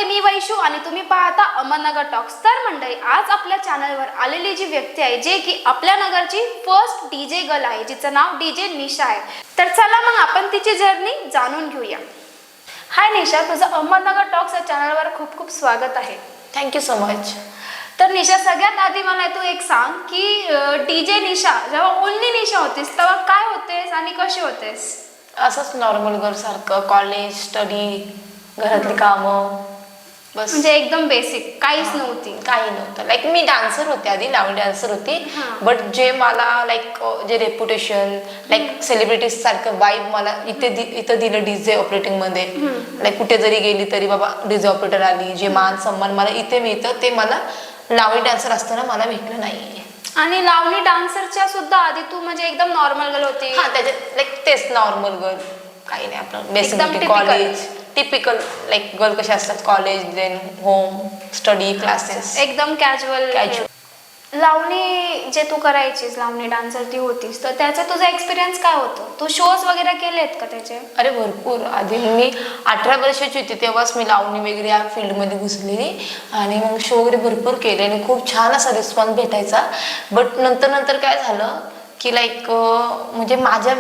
मंडळी, मी वैशू आणि तुम्ही पाहता अहमदनगर टॉक्स. तर मंडळी, आज आपल्या चॅनलवर आलेली जी व्यक्ती आहे, जे की आपल्या नगरची फर्स्ट डीजे गर्ल आहे, जिचं नाव डीजे निशा आहे. तर चला मग आपण तिची जर्नी जाणून घेऊया. हाय निशा, तुझं अहमदनगर टॉक्स या चॅनलवर खूप खूप स्वागत आहे. Thank you so much. तर निशा, सगळ्यात आधी मला तू एक सांग की डीजे निशा जेव्हा ओनली निशा होतीस तेव्हा काय होतेस आणि कशी होतेस? असंच नॉर्मल गर्ल सारखं, कॉलेज, स्टडी, घरातली कामं, बस. म्हणजे एकदम बेसिक, काहीच नव्हती? काही नव्हतं. लाईक मी डान्सर होते आधी, लावणी डान्सर होती. बट जे मला लाईक जे रेप्युटेशन, लाईक सेलिब्रिटीज सारखं वाईब मला इथं दिलं डीजे ऑपरेटिंग मध्ये. लाईक कुठे जरी गेली तरी बाबा डीजे ऑपरेटर आली, जे मान सन्मान मला इथे मिळतं ते मला लावणी डान्सर असताना मला भेटलं नाही. आणि लावणी डान्सरच्या सुद्धा आधी तू म्हणजे एकदम नॉर्मल गर्ल होती? हा, त्याच्यात लाईक तेच नॉर्मल गर्ल, काही नाही आपलं basic college typical like girl कशा असतात, college then home study classes, एकदम कॅज्युअल. लावणी जे तू करायचीस, लावणी डान्सर ती होतीस, तर त्याचा तुझा एक्सपिरियन्स काय होतं? तू शोज वगैरे केलेत का त्याचे? अरे भरपूर. आधी मी 18 वर्षाची होती तेव्हाच मी लावणी वगैरे या फील्डमध्ये घुसलेली आणि मग शो वगैरे भरपूर केले आणि खूप छान असा रिस्पॉन्स भेटायचा. बट नंतर काय झालं की लाईक म्हणजे माझ्या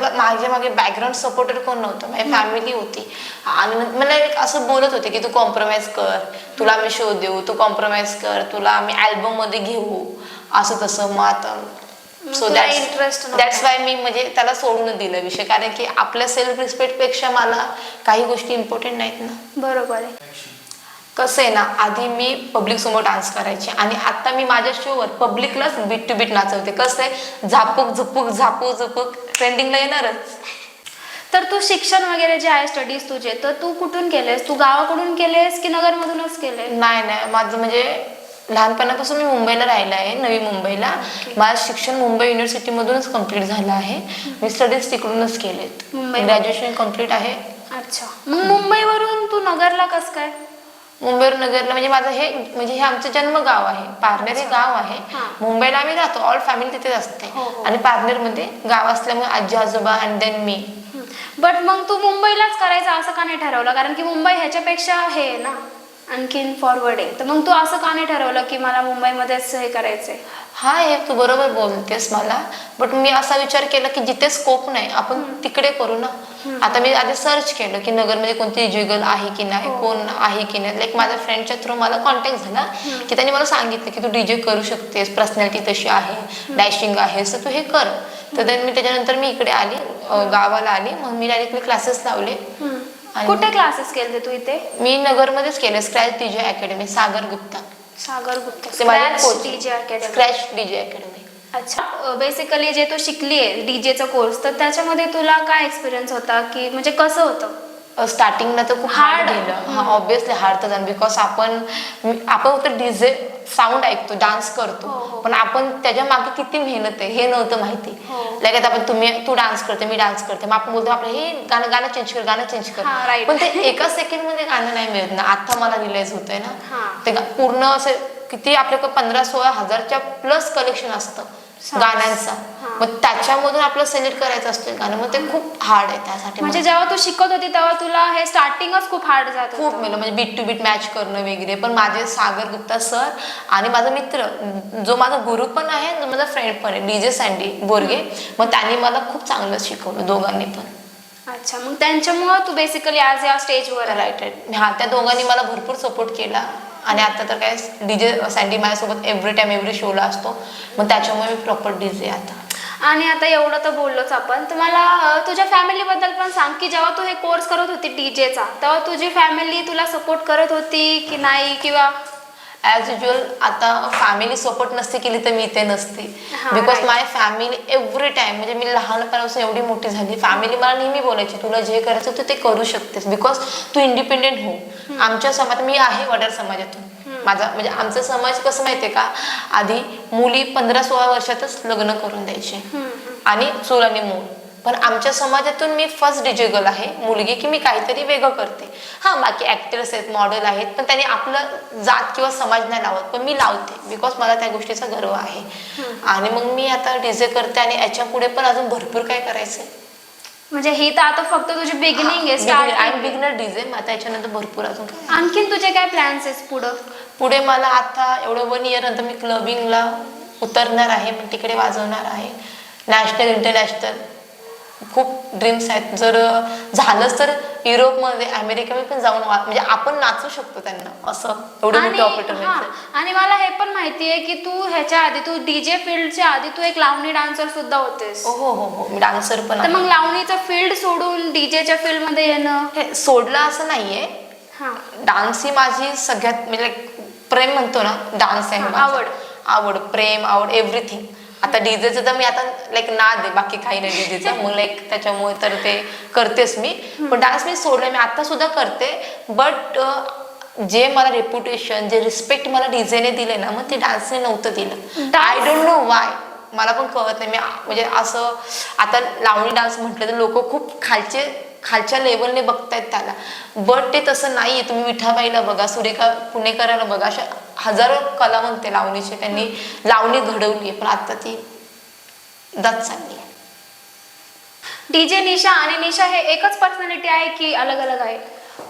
मागे बॅकग्राऊंड सपोर्टर कोण नव्हतं, माझी फॅमिली होती आणि मला एक असं बोलत होते की तू कॉम्प्रोमाइज कर, तुला आम्ही शो देऊ, तू कॉम्प्रोमाइज कर, तुला आम्ही अल्बम मध्ये घेऊ, असं तसं. मग आता सो दॅट्स वाय मी म्हणजे त्याला सोडून दिलं विषय, कारण की आपल्या सेल्फ रिस्पेक्ट पेक्षा मला काही गोष्टी इम्पॉर्टंट नाहीत ना. बरोबर आहे. कसं आहे ना, आधी मी पब्लिक समोर डान्स करायचे आणि आता मी माझ्या शोवर पब्लिकलाच बीट टू बीट नाचवते. कसं आहे, झापूक झुपूक ट्रेंडिंगला येणारच. तर तू शिक्षण वगैरे जे आहे, स्टडीज तुझे, तर तू कुठून केलेस? तू गावाकडून केलेस की नगरमधूनच केले? नाही, माझं म्हणजे लहानपणापासून मी मुंबईला राहिला आहे, नवी मुंबईला. माझं शिक्षण मुंबई युनिव्हर्सिटीमधूनच कम्प्लीट झालं आहे. मी स्टडीज तिकडूनच केलेत, ग्रॅज्युएशन कम्प्लीट आहे. अच्छा, मग मुंबईवरून तू नगरला कसं काय? मुंबईवरून नगरला म्हणजे माझं हे आमचं जन्मगाव आहे. पारनेर हे गाव आहे. मुंबईला आम्ही राहतो, ऑल फॅमिली तिथेच असते. आणि पारनेरमध्ये गाव असल्यामुळे आजी आजोबा अँड देन मी. बट मग तू मुंबईलाच करायचं असं का नाही ठरवलं? कारण की मुंबई ह्याच्यापेक्षा हे ना आणखीन फॉरवर्ड आहे, तर मग तू असं का नाही ठरवलं की मला मुंबईमध्येच हे करायचंय? हा, हे तू बरोबर बोलतेस मला. बट मी असा विचार केला की जिथे स्कोप नाही आपण तिकडे करू ना. आता मी आधी सर्च केलं की नगरमध्ये कोणती जुगल आहे की नाही, कोण आहे की नाही. लाईक माझ्या फ्रेंडच्या थ्रू मला कॉन्टॅक्ट झाला की त्यांनी मला सांगितलं की तू डीजे करू शकतेस, पर्सनॅलिटी तशी आहे, डॅशिंग आहे, तर तू हे कर. तर त्याच्यानंतर मी इकडे आली, गावाला आली. मग मी डायरेक्टली क्लासेस लावले. कुठे क्लासेस केले तू इथे? मी नगरमध्येच केले, scratch DJ academy, Sagar Gupta. Scratch DJ academy. अच्छा, बेसिकली जे तू शिकली आहे डीजेचा कोर्स, तर त्याच्यामध्ये तुला काय एक्सपिरियन्स होता की म्हणजे कसं होतं? स्टार्टिंगला तर खूप हार्ड गेलं. हा, ऑब्विसली हार्ड तर झालं, बिकॉज आपण फक्त डीजे साऊंड ऐकतो, डान्स करतो, पण आपण त्याच्या मागे किती मेहनत आहे हे नव्हतं माहिती. लाईक आता तू डान्स करते, मी डान्स करते, मग आपण बोलतो आपलं हे गाणं चेंज कर, पण ते एका सेकंड मध्ये गाणं नाही मिळत ना. आता मला रिअलाइज होतंय ना, ते पूर्ण असं किती आपल्याकडे 15-16 हजारच्या प्लस कलेक्शन असतं गाण्यांचा. मग त्याच्यामधून आपलं सिलेक्ट करायचं असतं गाणं, मग ते खूप हार्ड आहे त्यासाठी. म्हणजे जेव्हा तू शिकत होती तेव्हा तुला हे स्टार्टिंगच खूप हार्ड जात खूप मिळलं, म्हणजे बीट टू बीट मॅच करणं वगैरे. पण माझे सागर गुप्ता सर आणि माझा मित्र, जो माझा गुरु पण आहे, जो माझा फ्रेंड पण आहे, डीजे सँडी बोरगे, मग त्यांनी मला खूप चांगलं शिकवलं, दोघांनी पण. अच्छा, मग त्यांच्यामुळे तू बेसिकली आज या स्टेजवर? राईट. हा, त्या दोघांनी मला भरपूर सपोर्ट केला. आणि आता तर काय, डीजे सँडी माझ्यासोबत एव्हरी टाइम एव्हरी शोला असतो, मग त्याच्यामुळे मी प्रॉपर डीजे आता. आणि आता एवढं तर बोललोच आपण, तर मला तुझ्या फॅमिलीबद्दल पण सांग की जेव्हा तू हे कोर्स करत होती डीजेचा, तेव्हा तुझी फॅमिली तुला सपोर्ट करत होती की नाही? किंवा ॲज युजल आता फॅमिली सपोर्ट नसते केली तर मी इथे नसते. Because my family every time, म्हणजे मी लहानपणापासून एवढी मोठी झाली, फॅमिली मला नेहमी बोलायची तुला जे करायचं तू ते करू शकतेस, बिकॉज तू इंडिपेंडेंट हो. आमच्या समाजात मी आहे वडार समाजातून. माझा म्हणजे आमचा समाज कसं माहितीये का, आधी मुली 15-16 वर्षातच लग्न करून द्यायचे आणि चूल आणि मूल. पण आमच्या समाजातून मी फर्स्ट डीजे गर्ल आहे मुलगी, की मी काहीतरी वेगळं करते. हा, बाकी ऍक्टर्स आहेत, मॉडेल आहेत, पण त्यांनी आपलं जात किंवा समाज नाही लावत, पण मी लावते बिकॉज मला त्या गोष्टीचा गर्व आहे. आणि मग मी आता डीजे करते आणि याच्या पुढे पण अजून भरपूर काय करायचंय. म्हणजे ही तर आता फक्त तुझी बिगिनिंग आहे, आय स्टार्टिंग. Beginner DJ. मग आता याच्यानंतर भरपूर अजून काय. आणखीन तुझे काय प्लॅन्स आहेत पुढं? पुढे मला आता एवढं 1 इयर नंतर मी क्लबिंगला उतरणार आहे, मग तिकडे वाजवणार आहे. नॅशनल इंटरनॅशनल खूप ड्रीम्स आहेत. जर झालंच तर युरोपमध्ये अमेरिकेमध्ये पण जाऊन म्हणजे आपण नाचू शकतो त्यांना, असं एवढी मोठी ऑपॉर्च्युनिटी. आणि मला हे पण माहिती आहे की तू ह्याच्या आधी, तू डीजे फील्डच्या आधी तू एक लावणी डान्सर सुद्धा होतेस. हो हो हो, मी डान्सर पण तर आहे. मग लावणीचं फील्ड सोडून डीजेच्या फील्ड मध्ये येणं? हे सोडलं असं नाहीये. हा, डान्स ही माझी सगळ्यात म्हणजे प्रेम म्हणतो ना, डान्स आहे हा, माझा. आवड. आवड, प्रेम, आवड, एव्हरीथिंग. आता डीजेचं तर मी आता नाद आहे, बाकी काही नाही डीजेचा. मग त्याच्यामुळे तर ते करतेच मी. पण डान्स मी सोडलं, मी आता सुद्धा करते. बट जे मला रेप्युटेशन, जे रिस्पेक्ट मला डीजेने दिले ना, मग ते डान्सने नव्हतं दिलं. आय डोंट नो वाय, मला पण कळत नाही. मी म्हणजे असं आता लावणी डान्स म्हटलं तर लोक खूप खालच्या लेवलने बघतायत त्याला. बट ते तसं नाहीये. तुम्ही विठाबाईला बघा, सुरेखा पुणेकराला बघा, अशा हजारो कलावंत लावणीचे, त्यांनी लावणी घडवली, पण आता ती दात चालली आहे. डीजे निशा आणि निशा हे एकच पर्सनॅलिटी आहे की अलग अलग आहे?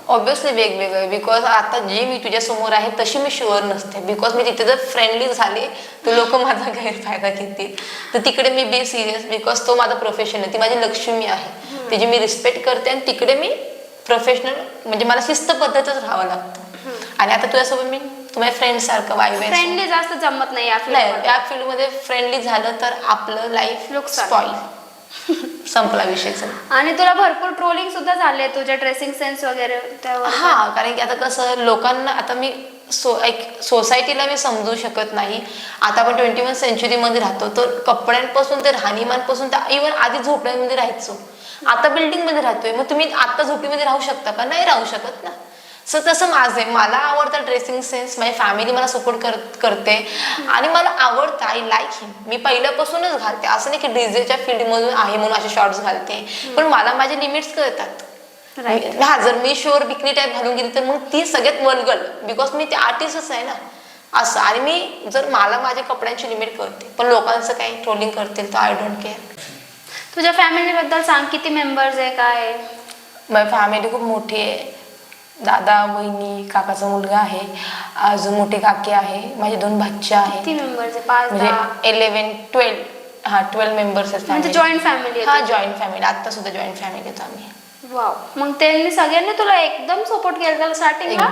ऑब्विसली वेगवेगळं. बिकॉज आता जी मी तुझ्या समोर आहे तशी मी शुअर नसते. बिकॉज मी तिथे जर फ्रेंडली झाले तर लोक माझा गैरफायदा घेतील. तर तिकडे मी बी सिरियस, बिकॉज तो माझा प्रोफेशन आहे, ती माझी लक्ष्मी आहे, तिची मी रिस्पेक्ट करते. आणि तिकडे मी प्रोफेशनल म्हणजे मला शिस्त पद्धतच राहावं लागतं. आणि आता तुझ्यासोबत मी तुम्हाला फ्रेंड सारखं फ्रेंडली जास्त जमत नाही या फील्डमध्ये. फ्रेंडली झालं तर आपलं लाईफ स्पॉइल, संपला विषयच. आणि तुला भरपूर ट्रोलिंग सुद्धा झाले तुझ्या ड्रेसिंग सेन्स वगैरे त्यावर. हा, कारण की आता कसं लोकांना, आता मी सोसायटीला मी समजू शकत नाही. आता आपण 21 सेंचुरीमध्ये राहतो, तर कपड्यांपासून ते राहणीमानपासून तर इव्हन आधी झोपड्यांमध्ये राहायचो, आता बिल्डिंगमध्ये राहतोय. मग तुम्ही आता झोपडीमध्ये राहू शकता का? नाही राहू शकत ना. सो तसं माझं आहे. मला आवडतं ड्रेसिंग सेन्स, माझी फॅमिली मला सपोर्ट करते आणि मला आवडतं. आय लाईक हिम. मी पहिल्यापासूनच घालते, असं नाही की डीजेच्या फील्डमधून आहे म्हणून असे शॉर्ट्स घालते. पण मला माझे लिमिट्स कळतात. हा, जर मी शुअर बिकनी टाईप घालून गेली तर मग ती सगळ्यात वल्गर, बिकॉज मी ते आर्टिस्टच आहे ना, असं. आणि मी जर मला माझ्या कपड्यांची लिमिट कळते, पण लोकांचं काही ट्रोलिंग करतील तर आय डोंट केअर. तुझ्या फॅमिली बद्दल सांग, किती मेंबर्स आहे, काय? माझी फॅमिली खूप मोठी आहे. दादा, वहिनी, काकाचा मुलगा आहे, अजून मोठी काकी आहे, माझे 2 भाच्या आहेत. किती मेंबर्स आहे? 5, म्हणजे 11, 12. हा, 12 मेंबर्स आहेत. म्हणजे जॉईंट फॅमिली? हा, जॉईंट फॅमिली. आता सुद्धा जॉईंट फॅमिली येतो आम्ही. वाव. मग त्यांनी सगळ्यांनी तुला एकदम सपोर्ट केला स्टार्टिंगला?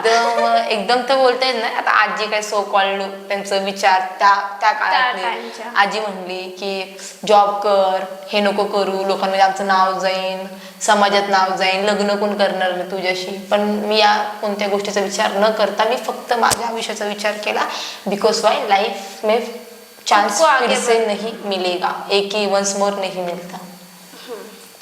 एकदम तर बोलता येत नाही. आता आजी काय सो कॉल्ड त्यांचं विचार त्या काळात, आजी म्हणली की जॉब कर, हे नको करू, लोकांमध्ये आमचं नाव जाईन, समाजात नाव जाईन, लग्न कोण करणार तुझ्याशी. पण मी या कोणत्या गोष्टीचा विचार न करता मी फक्त माझ्या आयुष्याचा विचार केला. बिकॉज वाय, लाईफ में चान्स फिर से नहीं मिलेगा, एक ही वन्स मोर नहीं मिलता.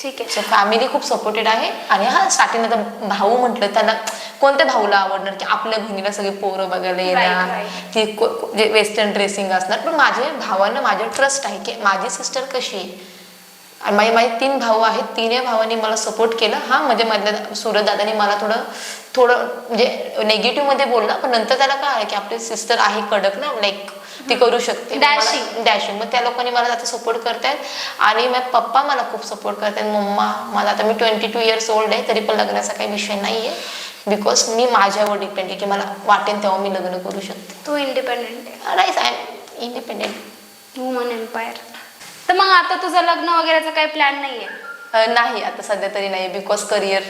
ठीक आहे. सो फॅमिली खूप सपोर्टेड आहे. आणि हा, स्टार्टिंग आता भाऊ म्हटलं, त्याला कोणत्या भाऊला आवडणार की आपल्या बहिणीला सगळे पोरं बघायला येणार, ती वेस्टर्न ड्रेसिंग असणार. पण माझ्या भावांना माझ्यावर ट्रस्ट आहे की माझी सिस्टर कशी आहे. आणि माझे 3 भाऊ आहेत, 3 भावांनी मला सपोर्ट केला. हा, म्हणजे मधल्या सूरज दादानी मला थोडं म्हणजे नेगेटिव्ह मध्ये बोलला, पण नंतर त्याला काय आहे की आपली सिस्टर आहे कडक ना, लाईक ती करू शकते डॅशिंग. मग त्या लोकांनी मला आता सपोर्ट करतायत. आणि माझे पप्पा मला खूप सपोर्ट करतात. मम्मा मला, आता मी 22 इयर्स ओल्ड आहे, तरी पण लग्नाचा काही विषय नाहीये. बिकॉज मी माझ्यावर डिपेंड आहे की मला वाटेल तेव्हा मी लग्न करू शकते. तू इंडिपेंडेंट आहे. Right, I am independent woman empire. तर मग आता तुझं लग्न वगैरेचा काही प्लॅन नाहीये? नाही, आता सध्या तरी नाही. बिकॉज करिअर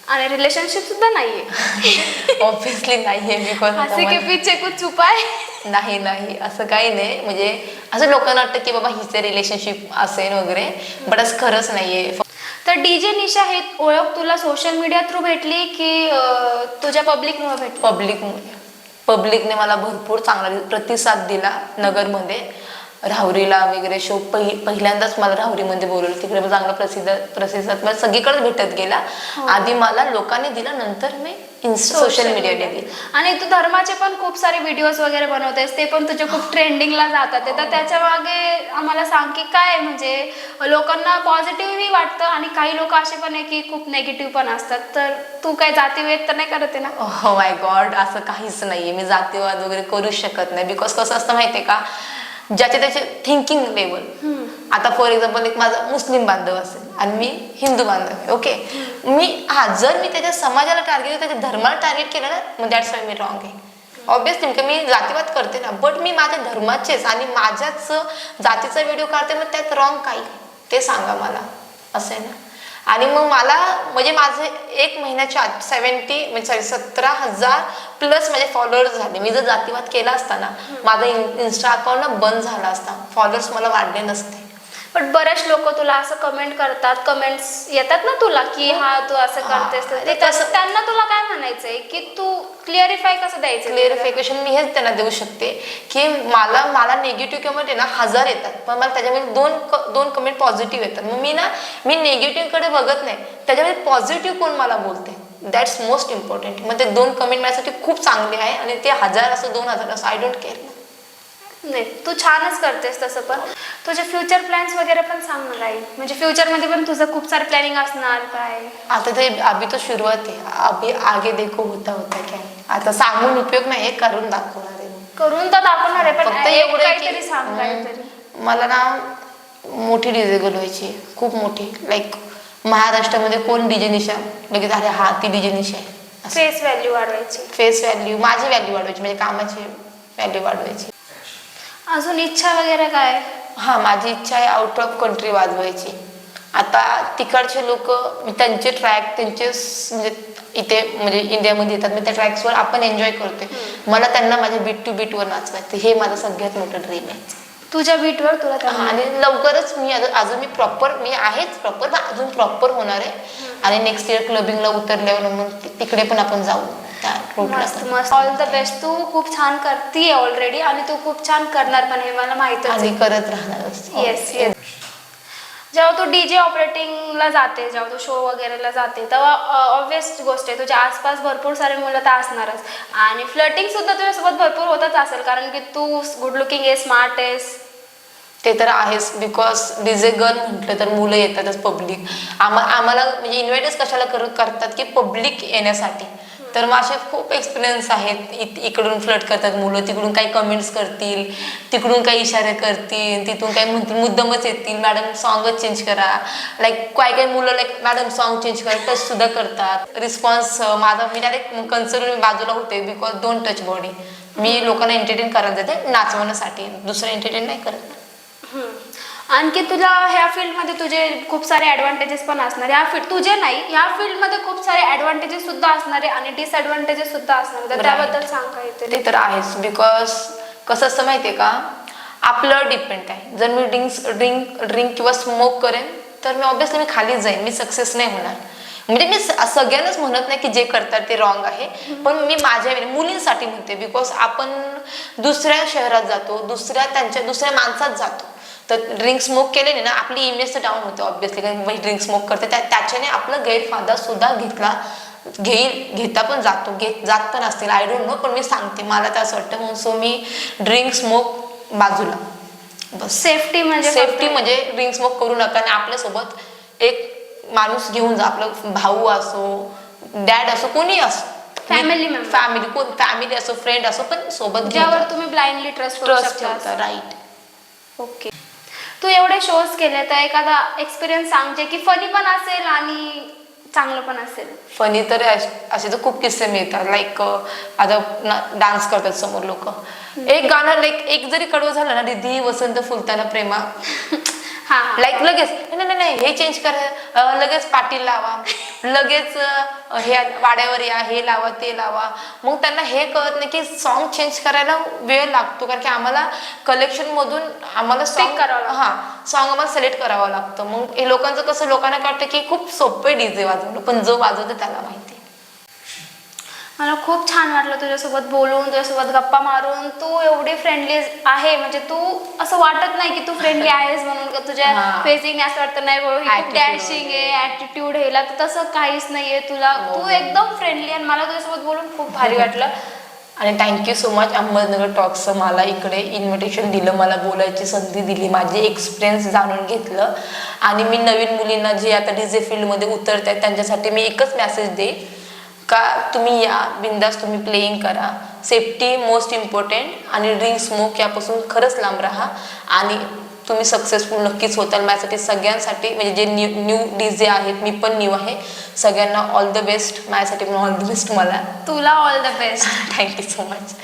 आणि रिलेशनशिप सुद्धा नाहीये? ऑब्विसली नाहीये. बिकॉज असे के पीछे कुछ छुपा है? नाही, असं काही नाही. म्हणजे असं लोकांना वाटतं की बाबा हिचे रिलेशनशिप असेल वगैरे, बट असं खरंच नाहीये. तर डीजे निशा हे ओळख तुला सोशल मीडिया थ्रू भेटली की तुझ्या पब्लिकमुळे भेटली? पब्लिकने मला भरपूर चांगला प्रतिसाद दिला. नगरमध्ये राहुरीला वगैरे शो पहिल्यांदाच मला राहुरीमध्ये बोलवलं. तिकडे चांगला प्रतिसाद मला सगळीकडे भेटत गेला. आधी मला लोकांनी दिला, नंतर मी सोशल मीडियाने दिली. आणि तू धर्माचे पण खूप सारे व्हिडिओज वगैरे बनवतेस, ते पण तुझे खूप ट्रेंडिंगला जातात. तर त्याच्या मागे आम्हाला सांग की काय, म्हणजे लोकांना पॉझिटिव्हही वाटतं आणि काही लोक असे पण आहे की खूप नेगेटिव्ह पण असतात. तर तू काय जातीभेद तर नाही करते ना? हो माय गॉड, असं काहीच नाहीये. मी जातीवाद वगैरे करू शकत नाही. बिकॉज कसं असतं माहितीये का, ज्याचे त्याचे थिंकिंग लेवल. आता फॉर एक्झाम्पल एक माझा मुस्लिम बांधव असेल आणि मी हिंदू बांधव आहे, ओके. जर मी त्याच्या समाजाला टार्गेट त्याच्या धर्माला टार्गेट केलं ना, मग दॅट्स वाय मी रॉंग आहे. ऑब्विसली मी जातीवाद करते ना, बट मी माझ्या धर्माचेच आणि माझ्याच जातीचा व्हिडिओ काढते, मग त्यात रॉंग काही ते सांगा मला, असं आहे ना. आणि मग मला म्हणजे माझे 1 महिन्याच्या आत 17,000 प्लस माझे फॉलोअर्स झाले. मी जर जातीवाद केला असता ना, माझा इन्स्टा अकाउंट ना बंद झाला असता, फॉलोअर्स मला वाढले नसते. पण बरेच लोक तुला असं कमेंट करतात, कमेंट्स येतात ना तुला की हा तू असं करतेस, त्यांना तुला काय म्हणायचंय की तू क्लिअरिफाय कसं द्यायचं? क्लिअरिफिकेशन मी हेच त्यांना देऊ शकते की मला निगेटिव्ह कमेंट आहे ना 1000 येतात, पण मला त्याच्यामध्ये दोन कमेंट पॉझिटिव्ह येतात. मग मी निगेटिव्ह कडे बघत नाही, त्याच्यामध्ये पॉझिटिव्ह कोण मला बोलते, दॅट्स मोस्ट इम्पॉर्टंट. मग ते 2 कमेंट माझ्यासाठी खूप चांगले आहे आणि ते 1000 असं 2000 असं आय डोंट केअर. नाही, तू छानच करतेस तसं. पण तुझे फ्युचर प्लॅन्स वगैरे पण सांग ना काही, म्हणजे फ्युचरमध्ये पण तुझं खूप सारं प्लॅनिंग असणार काय? आता ते अभी तो सुरुवात आहे, अभी आगे देखो होता काय. आता सांगून उपयोग नाही, करून दाखवणार आहे. करून तर दाखवणार आहे, पण फक्त एवढं काहीतरी सांग काहीतरी. मला ना मोठी डीजे गर्ल व्हायची, खूप मोठी. लाईक महाराष्ट्रामध्ये कोण डीजे निशा लगेच अरे हा ती डीजे निशा आहे. फेस व्हॅल्यू वाढवायची. फेस व्हॅल्यू, माझी व्हॅल्यू वाढवायची, म्हणजे कामाची व्हॅल्यू वाढवायची. अजून इच्छा वगैरे काय? हा, माझी इच्छा आहे आउट ऑफ कंट्री वाजवायची. आता तिकडचे लोक त्यांचे ट्रॅक त्यांचे म्हणजे इथे म्हणजे इंडियामध्ये येतात, मी त्या ट्रॅक्सवर आपण एन्जॉय करतोय. मला त्यांना माझ्या बीट टू बीटवर नाचवायचं, हे माझं सगळ्यात मोठं ड्रीम आहे. तुझ्या बीटवर तुला? आणि लवकरच मी अजून मी आहेच प्रॉपर, पण अजून प्रॉपर होणार आहे. आणि नेक्स्ट इयर क्लबिंगला उतरल्यावर मग तिकडे पण आपण जाऊ. मस्त मस्त, ऑल द बेस्ट. तू खूप छान करतीये ऑलरेडी आणि तू खूप छान करणार पण, हे मला माहितच आहे. करत राहणार. Yes yes. जेव्हा तू डीजे ऑपरेटिंगला जाते, जेव्हा तू शो वगैरेला जाते, तेव्हा ऑब्वियस गोष्ट आहे तुझ्या आसपास भरपूर सारे मुलं तर असणारच आणि फ्लर्टिंग सुद्धा तुझ्यासोबत भरपूर होतच असेल, कारण की तू गुड लुकिंग आहे, स्मार्ट आहेस. ते तर आहेच, बिकॉज डीजे गर्ल म्हटलं तर मुलं येतातच पब्लिक. आम्हाला म्हणजे इन्व्हाइटच कशाला करतात की पब्लिक येण्यासाठी. तर मग असे खूप एक्सपिरियन्स आहेत. इकडून फ्लर्ट करतात मुलं, तिकडून काही कमेंट्स करतील, तिकडून काही इशारे करतील, तिथून काही म्हणतील मुद्दमच येतील मॅडम सॉंगच चेंज करा. लाईक काही मुलं लाईक मॅडम सॉंग चेंज करा टच सुद्धा करतात. रिस्पॉन्स माझा मी डायरेक्ट कन्सर्न बाजूला होते, बिकॉज डोंट टच बॉडी. मी लोकांना एंटरटेन करायला जाते नाचवण्यासाठी, दुसरं एंटरटेन नाही करत. आणखी तुला ह्या फील्डमध्ये तुझे खूप सारे ॲडव्हान्टेजेस पण असणार. तुझे नाही, ह्या फील्डमध्ये खूप सारे ॲडव्हान्टेजेस सुद्धा असणारे आणि डिसएडव्हान्टेजेस सुद्धा असणार, तर त्याबद्दल सांग काहीतरी. ते तर आहेच, बिकॉज कसं असतं माहिती आहे का, आपलं डिपेंड आहे. जर मी ड्रिंक किंवा स्मोक करेन तर मी ऑब्विसली मी खालीच जाईन, मी सक्सेस नाही होणार. म्हणजे मी सगळ्यांनाच म्हणत नाही की जे करतात ते रॉंग आहे, पण मी माझ्या मुलींसाठी म्हणते. बिकॉज आपण दुसऱ्या शहरात जातो, दुसऱ्या माणसात जातो, तर ड्रिंक स्मोक केल्याने ना आपली इमेज तर डाऊन होते ऑब्विसली. कारण ड्रिंक स्मोक करते त्याच्याने आपला गैरफायदा सुद्धा घेता पण जात पण असतील, आय डोंट नो, पण मी सांगते मला तर असं वाटतं. म्हणून सो मी ड्रिंक स्मोक बाजूला, बस. सेफ्टी म्हणजे ड्रिंक स्मोक करू नका. आणि आपल्यासोबत एक माणूस घेऊन जा, आपलं भाऊ असो, डॅड असो, कोणी असो, फॅमिली असो, फ्रेंड असो, पण सोबत ज्यावर तुम्ही ब्लाइंडली ट्रस्ट करू शकता. राईट. ओके. तू एवढे शोज केले, तर एखादा एक्सपिरियन्स सांग जे की फनी पण असेल आणि चांगलं पण असेल. फनी तर असे तर खूप किस्से मिळतात. लाईक आता डान्स करतात समोर लोक, एक गाणं लाईक एक जरी कडवं झालं ना, रिधी वसंत फुलताना प्रेमा, लाईक लगेच नाही हे चेंज करा, लगेच पाटील लावा, लगेच हे वाड्यावर या, हे लावा ते लावा. मग त्यांना हे कळत नाही की सॉन्ग चेंज करायला वेळ लागतो, कारण की आम्हाला कलेक्शन मधून आम्हाला सॉन्ग आम्हाला सिलेक्ट करावं लागतं. मग हे लोकांचं कसं, लोकांना वाटतं की खूप सोपे डीजे वाजवणं, पण जो वाजवतो त्याला माहिती. मला खूप छान वाटलं तुझ्यासोबत बोलून, तुझ्यासोबत गप्पा मारून. तू एवढी फ्रेंडली आहे, म्हणजे तू असं वाटत नाही की तू फ्रेंडली आहेस म्हणून, का तुझ्या फेसिंग असं वाटतं नाही खूप डॅशिंग आहे, ॲटिट्यूड हेला, तर तसं काहीच नाहीये तुला. तू एकदम फ्रेंडली, आणि मला तुझ्यासोबत बोलून खूप भारी वाटलं. आणि थँक्यू सो मच अहमदनगर टॉक्सचं मला इकडे इन्व्हिटेशन दिलं, मला बोलायची संधी दिली, माझे एक्सपिरियन्स जाणून घेतलं. आणि मी नवीन मुलींना जे आता डीजे फील्डमध्ये उतरत आहेत त्यांच्यासाठी मी एकच मेसेज देईन का तुम्ही या, बिंदास तुम्ही प्लेइंग करा, सेफ्टी मोस्ट इम्पॉर्टंट आणि ड्रिंक स्मोक यापासून खरंच लांब राहा आणि तुम्ही सक्सेसफुल नक्कीच होताल. माझ्यासाठी सगळ्यांसाठी म्हणजे जे न्यू DJ आहेत, मी पण न्यू आहे, सगळ्यांना ऑल द बेस्ट. माझ्यासाठी पण ऑल द बेस्ट. मला तुला all the best. Thank you so much.